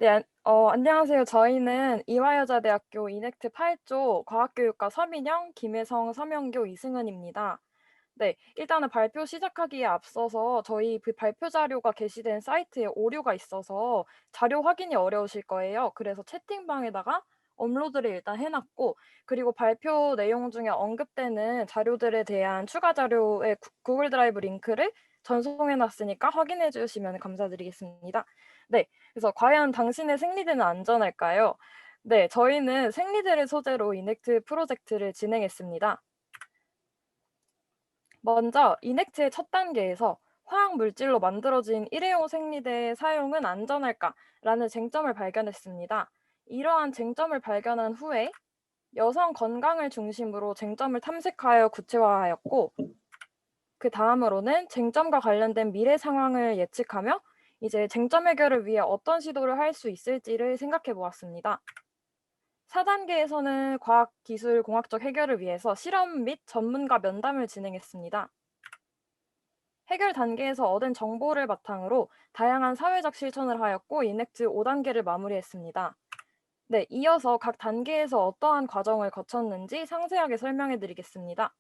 네, 안녕하세요. 저희는 이화여자대학교 이넥트 8조 과학교육과 서민영, 김혜성, 서명교, 이승은입니다. 네, 일단은 발표 시작하기에 앞서서 저희 그 발표 자료가 게시된 사이트에 오류가 있어서 자료 확인이 어려우실 거예요. 그래서 채팅방에다가 업로드를 일단 해놨고, 그리고 발표 내용 중에 언급되는 자료들에 대한 추가 자료의 구글 드라이브 링크를 전송해놨으니까 확인해 주시면 감사드리겠습니다. 네, 그래서 과연 당신의 생리대는 안전할까요? 네, 저희는 생리대를 소재로 이넥트 프로젝트를 진행했습니다. 먼저 이넥트의 첫 단계에서 화학 물질로 만들어진 일회용 생리대의 사용은 안전할까라는 쟁점을 발견했습니다. 이러한 쟁점을 발견한 후에 여성 건강을 중심으로 쟁점을 탐색하여 구체화하였고, 그 다음으로는 쟁점과 관련된 미래 상황을 예측하며 이제 쟁점 해결을 위해 어떤 시도를 할 수 있을지를 생각해 보았습니다. 4단계에서는 과학, 기술, 공학적 해결을 위해서 실험 및 전문가 면담을 진행했습니다. 해결 단계에서 얻은 정보를 바탕으로 다양한 사회적 실천을 하였고 이넥트 5단계를 마무리했습니다. 네, 이어서 각 단계에서 어떠한 과정을 거쳤는지 상세하게 설명해 드리겠습니다.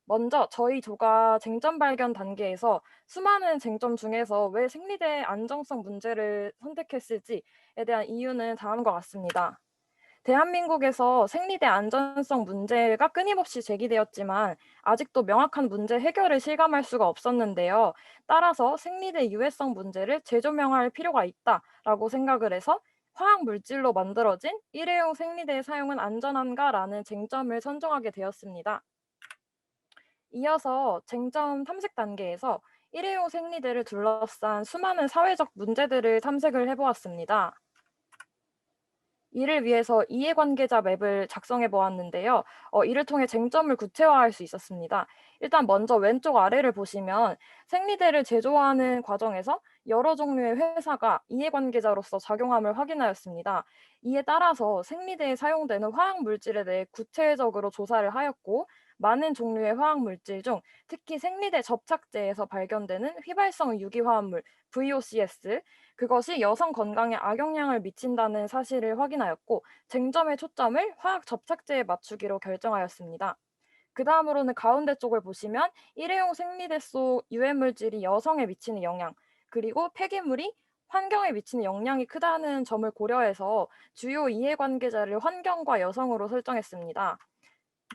먼저 저희 조가 쟁점 발견 단계에서 수많은 쟁점 중에서 왜 생리대 안정성 문제를 선택했을지에 대한 이유는 다음과 같습니다. 대한민국에서 생리대 안전성 문제가 끊임없이 제기되었지만 아직도 명확한 문제 해결을 실감할 수가 없었는데요. 따라서 생리대 유해성 문제를 재조명할 필요가 있다라고 생각을 해서 화학 물질로 만들어진 일회용 생리대의 사용은 안전한가라는 쟁점을 선정하게 되었습니다. 이어서 쟁점 탐색 단계에서 일회용 생리대를 둘러싼 수많은 사회적 문제들을 탐색을 해보았습니다. 이를 위해서 이해관계자 맵을 작성해 보았는데요. 이를 통해 쟁점을 구체화할 수 있었습니다. 일단 먼저 왼쪽 아래를 보시면 생리대를 제조하는 과정에서 여러 종류의 회사가 이해관계자로서 작용함을 확인하였습니다. 이에 따라서 생리대에 사용되는 화학 물질에 대해 구체적으로 조사를 하였고, 많은 종류의 화학 물질 중 특히 생리대 접착제에서 발견되는 휘발성 유기화합물 VOCs, 그것이 여성 건강에 악영향을 미친다는 사실을 확인하였고, 쟁점의 초점을 화학 접착제에 맞추기로 결정하였습니다. 그 다음으로는 가운데 쪽을 보시면 일회용 생리대 속 유해물질이 여성에 미치는 영향, 그리고 폐기물이 환경에 미치는 영향이 크다는 점을 고려해서 주요 이해관계자를 환경과 여성으로 설정했습니다.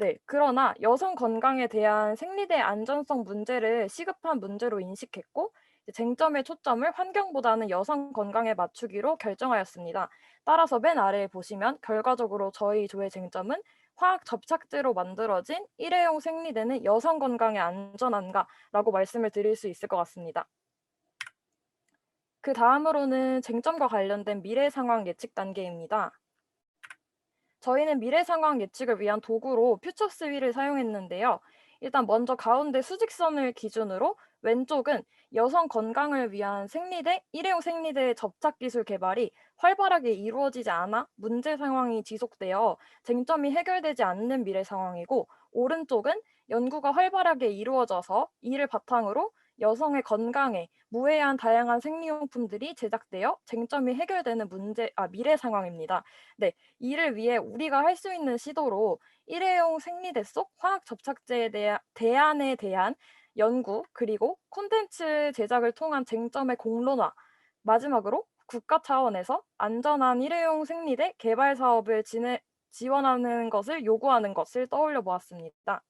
네, 그러나 여성 건강에 대한 생리대 안전성 문제를 시급한 문제로 인식했고, 이제 쟁점의 초점을 환경보다는 여성 건강에 맞추기로 결정하였습니다. 따라서 맨 아래에 보시면 결과적으로 저희 조의 쟁점은 화학 접착제로 만들어진 일회용 생리대는 여성 건강에 안전한가라고 말씀을 드릴 수 있을 것 같습니다. 그 다음으로는 쟁점과 관련된 미래 상황 예측 단계입니다. 저희는 미래 상황 예측을 위한 도구로 퓨처스위를 사용했는데요. 일단 먼저 가운데 수직선을 기준으로 왼쪽은 여성 건강을 위한 생리대, 일회용 생리대의 접착 기술 개발이 활발하게 이루어지지 않아 문제 상황이 지속되어 쟁점이 해결되지 않는 미래 상황이고, 오른쪽은 연구가 활발하게 이루어져서 이를 바탕으로 여성의 건강에 무해한 다양한 생리용품들이 제작되어 쟁점이 해결되는 미래 상황입니다. 네, 이를 위해 우리가 할 수 있는 시도로 일회용 생리대 속 화학 접착제에 대한 대안에 대한 연구, 그리고 콘텐츠 제작을 통한 쟁점의 공론화, 마지막으로 국가 차원에서 안전한 일회용 생리대 개발 사업을 지원하는 것을 요구하는 것을 떠올려 보았습니다.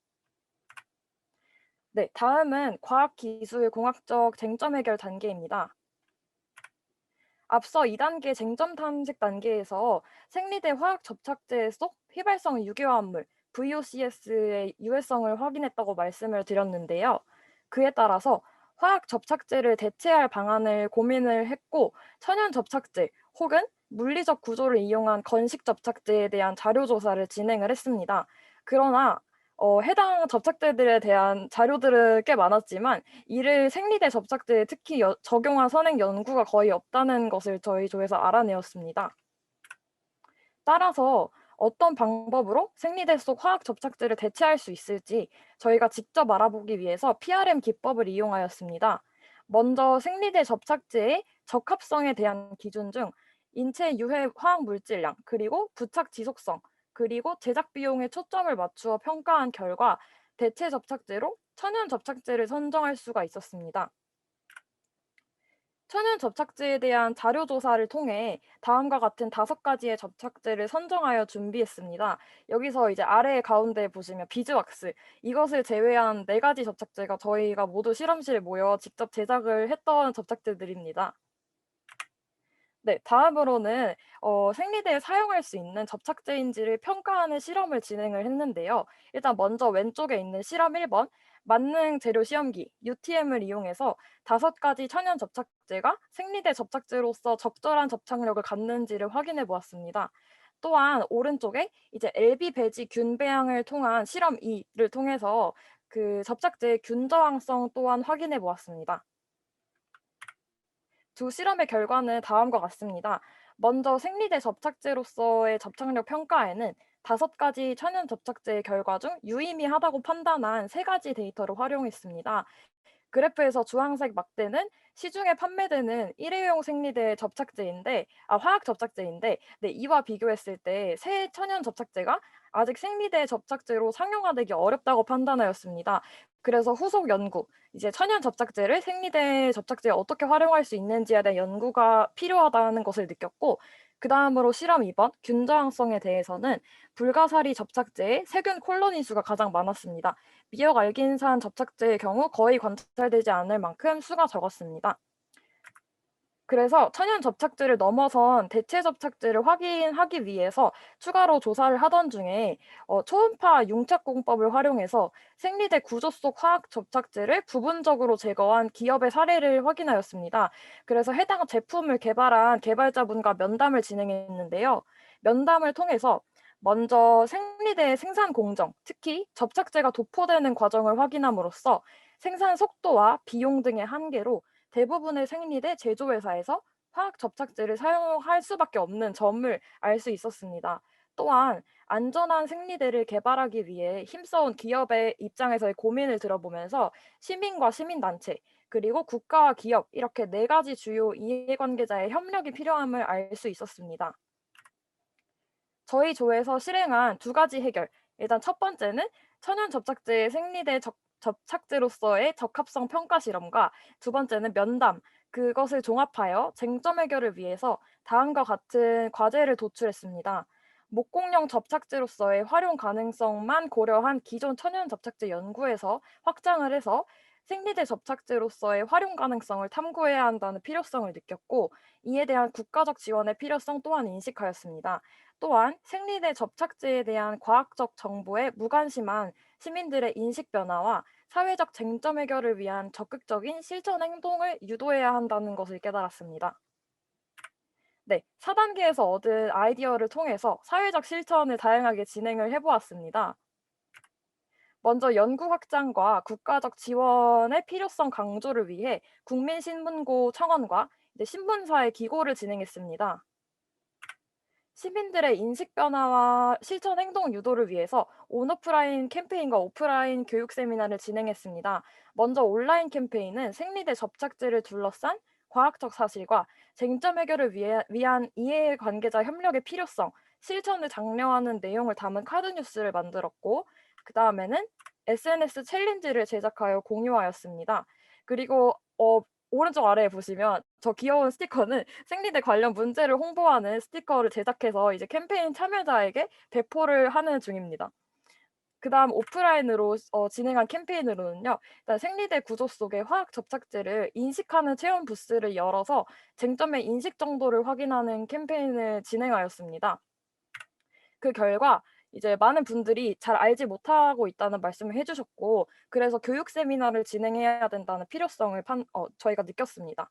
네, 다음은 과학기술 공학적 쟁점 해결 단계입니다. 앞서 2단계 쟁점 탐색 단계에서 생리대 화학 접착제 속 휘발성 유기화합물 VOCs의 유해성을 확인했다고 말씀을 드렸는데요. 그에 따라서 화학 접착제를 대체할 방안을 고민을 했고, 천연 접착제 혹은 물리적 구조를 이용한 건식 접착제에 대한 자료 조사를 진행을 했습니다. 그러나 해당 접착제들에 대한 자료들은 꽤 많았지만 이를 생리대 접착제에 특히 적용한 선행 연구가 거의 없다는 것을 저희 조에서 알아내었습니다. 따라서 어떤 방법으로 생리대 속 화학 접착제를 대체할 수 있을지 저희가 직접 알아보기 위해서 PRM 기법을 이용하였습니다. 먼저 생리대 접착제의 적합성에 대한 기준 중 인체 유해 화학 물질량, 그리고 부착 지속성, 그리고 제작 비용에 초점을 맞추어 평가한 결과 대체 접착제로 천연 접착제를 선정할 수가 있었습니다. 천연 접착제에 대한 자료 조사를 통해 다음과 같은 5가지의 접착제를 선정하여 준비했습니다. 여기서 이제 아래 가운데 보시면 비즈왁스, 이것을 제외한 4가지 접착제가 저희가 모두 실험실에 모여 직접 제작을 했던 접착제들입니다. 네, 다음으로는 생리대에 사용할 수 있는 접착제인지를 평가하는 실험을 진행을 했는데요. 일단 먼저 왼쪽에 있는 실험 1번, 만능 재료 시험기 UTM을 이용해서 5가지 천연 접착제가 생리대 접착제로서 적절한 접착력을 갖는지를 확인해 보았습니다. 또한 오른쪽에 이제 LB 배지 균 배양을 통한 실험 2를 통해서 그 접착제의 균 저항성 또한 확인해 보았습니다. 두 실험의 결과는 다음과 같습니다. 먼저 생리대 접착제로서의 접착력 평가에는 5가지 천연 접착제의 결과 중 유의미하다고 판단한 3가지 데이터를 활용했습니다. 그래프에서 주황색 막대는 시중에 판매되는 일회용 생리대 접착제인데, 화학 접착제인데, 네, 이와 비교했을 때 새 천연 접착제가 아직 생리대 접착제로 상용화되기 어렵다고 판단하였습니다. 그래서 후속 연구, 이제 천연 접착제를 생리대 접착제에 어떻게 활용할 수 있는지에 대한 연구가 필요하다는 것을 느꼈고, 그 다음으로 실험 2번, 균저항성에 대해서는 불가사리 접착제의 세균 콜로니 수가 가장 많았습니다. 미역 알긴산 접착제의 경우 거의 관찰되지 않을 만큼 수가 적었습니다. 그래서 천연 접착제를 넘어선 대체 접착제를 확인하기 위해서 추가로 조사를 하던 중에 초음파 융착공법을 활용해서 생리대 구조 속 화학 접착제를 부분적으로 제거한 기업의 사례를 확인하였습니다. 그래서 해당 제품을 개발한 개발자분과 면담을 진행했는데요. 면담을 통해서 먼저 생리대 생산 공정, 특히 접착제가 도포되는 과정을 확인함으로써 생산 속도와 비용 등의 한계로 대부분의 생리대 제조회사에서 화학 접착제를 사용할 수밖에 없는 점을 알 수 있었습니다. 또한 안전한 생리대를 개발하기 위해 힘써온 기업의 입장에서의 고민을 들어보면서 시민과 시민단체, 그리고 국가와 기업, 이렇게 4가지 주요 이해관계자의 협력이 필요함을 알 수 있었습니다. 저희 조에서 실행한 2가지 해결. 일단 첫 번째는 천연 접착제의 생리대 접착제로서의 적합성 평가 실험과, 두 번째는 면담. 그것을 종합하여 쟁점 해결을 위해서 다음과 같은 과제를 도출했습니다. 목공용 접착제로서의 활용 가능성만 고려한 기존 천연 접착제 연구에서 확장을 해서 생리대 접착제로서의 활용 가능성을 탐구해야 한다는 필요성을 느꼈고, 이에 대한 국가적 지원의 필요성 또한 인식하였습니다. 또한 생리대 접착제에 대한 과학적 정보에 무관심한 시민들의 인식 변화와 사회적 쟁점 해결을 위한 적극적인 실천 행동을 유도해야 한다는 것을 깨달았습니다. 네, 4단계에서 얻은 아이디어를 통해서 사회적 실천을 다양하게 진행을 해보았습니다. 먼저 연구 확장과 국가적 지원의 필요성 강조를 위해 국민신문고 청원과 이제 신문사의 기고를 진행했습니다. 시민들의 인식 변화와 실천 행동 유도를 위해서 온오프라인 캠페인과 오프라인 교육 세미나를 진행했습니다. 먼저 온라인 캠페인은 생리대 접착제를 둘러싼 과학적 사실과 쟁점 해결을 위한 이해관계자 협력의 필요성, 실천을 장려하는 내용을 담은 카드 뉴스를 만들었고, 그 다음에는 SNS 챌린지를 제작하여 공유하였습니다. 그리고 오른쪽 아래에 보시면 저 귀여운 스티커는 생리대 관련 문제를 홍보하는 스티커를 제작해서 이제 캠페인 참여자에게 배포를 하는 중입니다. 그다음 오프라인으로 진행한 캠페인으로는요. 일단 생리대 구조 속의 화학 접착제를 인식하는 체험 부스를 열어서 쟁점의 인식 정도를 확인하는 캠페인을 진행하였습니다. 그 결과 이제 많은 분들이 잘 알지 못하고 있다는 말씀을 해 주셨고, 그래서 교육 세미나를 진행해야 된다는 필요성을 저희가 느꼈습니다.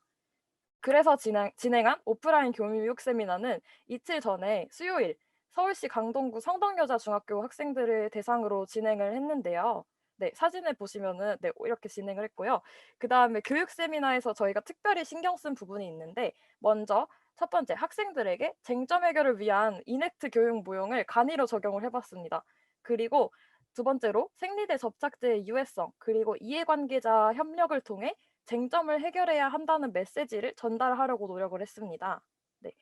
그래서 진행한 오프라인 교육 세미나는 이틀 전에 수요일 서울시 강동구 성덕여자중학교 학생들을 대상으로 진행을 했는데요. 네, 사진을 보시면은 네, 이렇게 진행을 했고요. 그다음에 교육 세미나에서 저희가 특별히 신경 쓴 부분이 있는데, 먼저 첫 번째, 학생들에게 쟁점 해결을 위한 이넥트 교육 모형을 간이로 적용을 해봤습니다. 그리고 두 번째로 생리대 접착제의 유해성, 그리고 이해관계자 협력을 통해 쟁점을 해결해야 한다는 메시지를 전달하려고 노력을 했습니다. 네.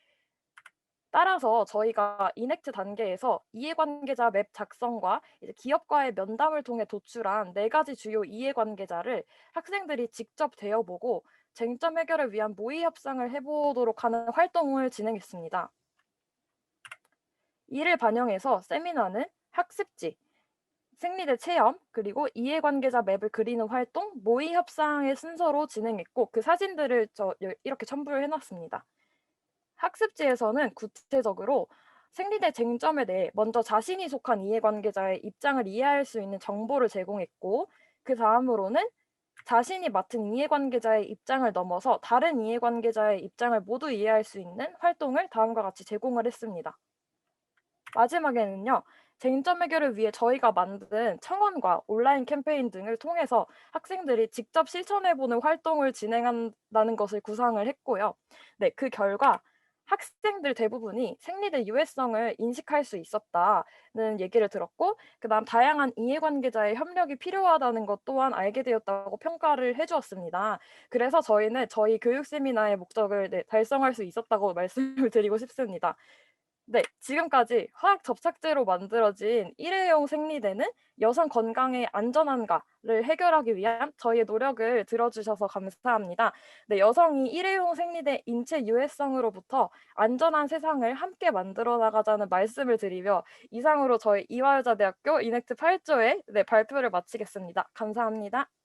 따라서 저희가 이넥트 단계에서 이해관계자 맵 작성과 이제 기업과의 면담을 통해 도출한 네 가지 주요 이해관계자를 학생들이 직접 대어보고 쟁점 해결을 위한 모의 협상을 해보도록 하는 활동을 진행했습니다. 이를 반영해서 세미나는 학습지, 생리대 체험, 그리고 이해관계자 맵을 그리는 활동, 모의 협상의 순서로 진행했고 그 사진들을 이렇게 첨부를 해놨습니다. 학습지에서는 구체적으로 생리대 쟁점에 대해 먼저 자신이 속한 이해관계자의 입장을 이해할 수 있는 정보를 제공했고 그 다음으로는 자신이 맡은 이해관계자의 입장을 넘어서 다른 이해관계자의 입장을 모두 이해할 수 있는 활동을 다음과 같이 제공을 했습니다. 마지막에는요. 쟁점 해결을 위해 저희가 만든 청원과 온라인 캠페인 등을 통해서 학생들이 직접 실천해보는 활동을 진행한다는 것을 구상을 했고요. 네, 그 결과 학생들 대부분이 생리대 유해성을 인식할 수 있었다는 얘기를 들었고, 그다음 다양한 이해관계자의 협력이 필요하다는 것 또한 알게 되었다고 평가를 해주었습니다. 그래서 저희는 저희 교육 세미나의 목적을 달성할 수 있었다고 말씀을 드리고 싶습니다. 네, 지금까지 화학 접착제로 만들어진 일회용 생리대는 여성 건강의 안전한가를 해결하기 위한 저희의 노력을 들어주셔서 감사합니다. 네, 여성이 일회용 생리대 인체 유해성으로부터 안전한 세상을 함께 만들어 나가자는 말씀을 드리며 이상으로 저희 이화여자대학교 이넥트 8조의 발표를 마치겠습니다. 감사합니다.